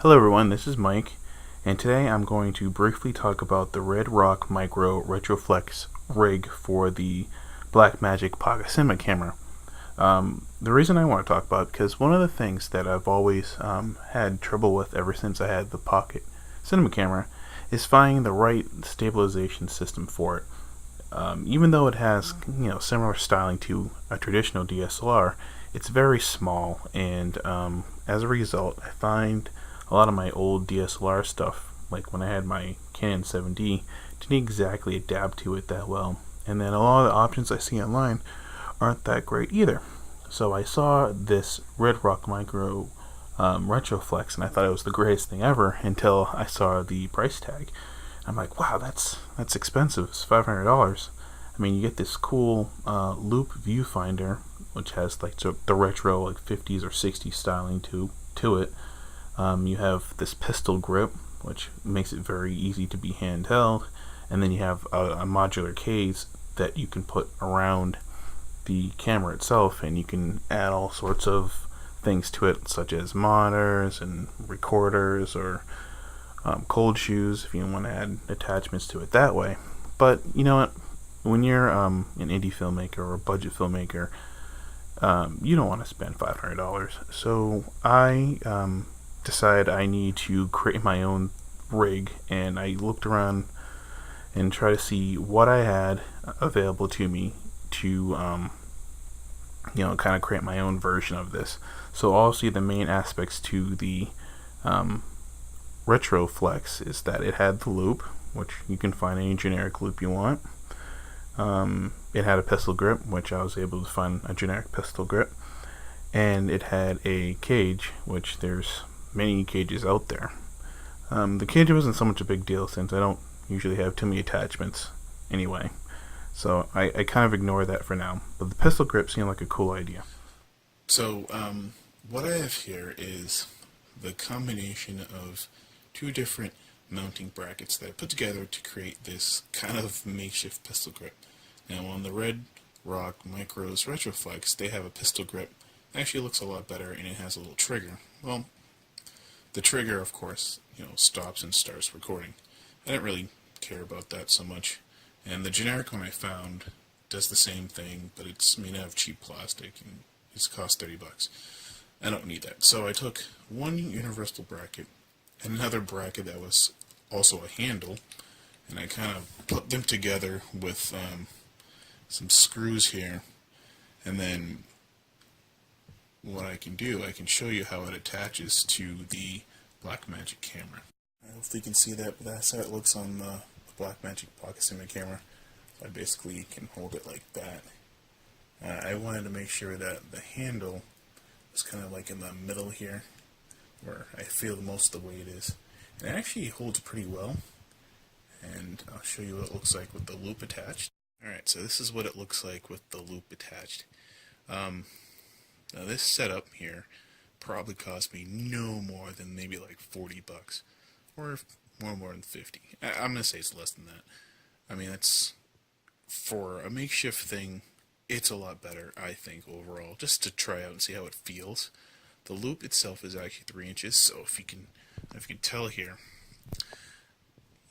Hello everyone, this is Mike, and today I'm going to briefly talk about the Redrock Micro Retroflex rig for the Blackmagic Pocket Cinema Camera. The reason I want to talk about it, because one of the things that I've always had trouble with ever since I had the Pocket Cinema Camera is finding the right stabilization system for it. Even though it has similar styling to a traditional DSLR, it's very small, and as a result, I find a lot of my old DSLR stuff, like when I had my Canon 7D, didn't exactly adapt to it that well. And then a lot of the options I see online aren't that great either. So I saw this Redrock Micro Retroflex, and I thought it was the greatest thing ever until I saw the price tag. I'm like, wow, that's expensive. It's $500. I mean, you get this cool loupe viewfinder, which has like the retro like 50s or 60s styling to it. You have this pistol grip, which makes it very easy to be handheld, and then you have a modular case that you can put around the camera itself, and you can add all sorts of things to it, such as monitors and recorders or cold shoes if you want to add attachments to it that way. But you know what? When you're an indie filmmaker or a budget filmmaker, you don't want to spend $500. So I decided I need to create my own rig, and I looked around and tried to see what I had available to me to kind of create my own version of this. So obviously the main aspects to the Retroflex is that it had the loupe, which you can find any generic loupe you want. It had a pistol grip, which I was able to find a generic pistol grip, and it had a cage, which there's many cages out there. The cage wasn't so much a big deal since I don't usually have too many attachments anyway, so I kind of ignore that for now, but the pistol grip seemed like a cool idea. So what I have here is the combination of two different mounting brackets that I put together to create this kind of makeshift pistol grip. Now on the Redrock Micros Retroflex, they have a pistol grip. It actually looks a lot better, and it has a little trigger. Well, the trigger, of course, stops and starts recording. I didn't really care about that so much. And the generic one I found does the same thing, but it's made out of cheap plastic, and it's cost $30. I don't need that. So I took one universal bracket and another bracket that was also a handle, and I kind of put them together with some screws here, and then what I can do, I can show you how it attaches to the Blackmagic camera. Hopefully you can see that, but that's how it looks on the Blackmagic Pocket Cinema Camera. So I basically can hold it like that. I wanted to make sure that the handle was kind of like in the middle here, where I feel most of the weight is. And it actually holds pretty well, and I'll show you what it looks like with the loupe attached. Alright, so this is what it looks like with the loupe attached. Now this setup here probably cost me no more than maybe like $40, or more than 50. I'm gonna say it's less than that. I mean, it's for a makeshift thing. It's a lot better, I think, overall. Just to try out and see how it feels. The loupe itself is actually 3 inches, so if you can tell here,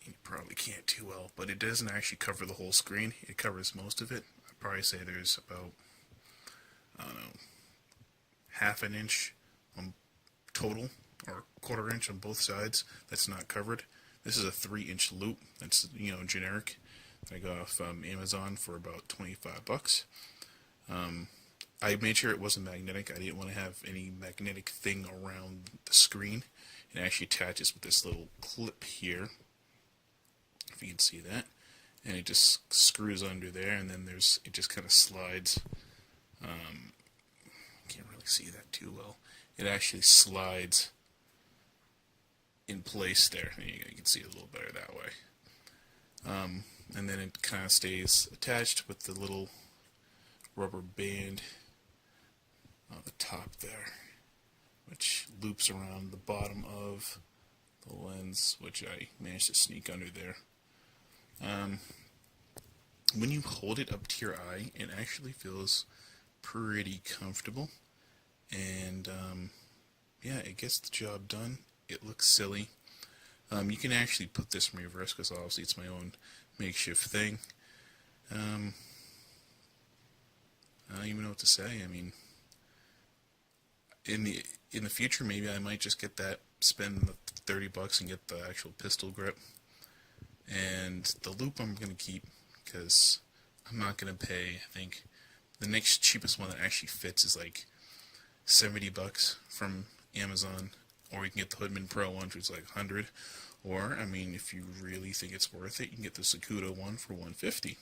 you probably can't too well, but it doesn't actually cover the whole screen. It covers most of it. I'd probably say there's about, I don't know, half an inch on total, or quarter inch on both sides that's not covered. This is a 3-inch loupe that's generic. I got off Amazon for about $25. I made sure it wasn't magnetic. I didn't want to have any magnetic thing around the screen. It actually attaches with this little clip here, if you can see that, and it just screws under there, and then it just kind of slides. Can't really see that too well. It actually slides in place there. You can see it a little better that way. And then it kind of stays attached with the little rubber band on the top there, which loops around the bottom of the lens, which I managed to sneak under there. When you hold it up to your eye, it actually feels pretty comfortable, and yeah, it gets the job done. it looks silly. You can actually put this in reverse because obviously it's my own makeshift thing. I don't even know what to say. I mean, in the future, maybe I might just get that, spend the $30 and get the actual pistol grip. And the loupe I'm gonna keep because I'm not gonna pay. I think the next cheapest one that actually fits is like $70 from Amazon, or you can get the Hoodman Pro one, which is like 100. Or, I mean, if you really think it's worth it, you can get the Sakuda one for 150.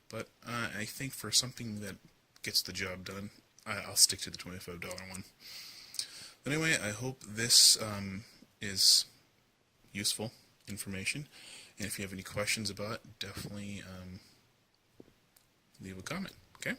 But I think for something that gets the job done, I'll stick to the $25 one. But anyway, I hope this is useful information. And if you have any questions about it, definitely leave a comment. Okay?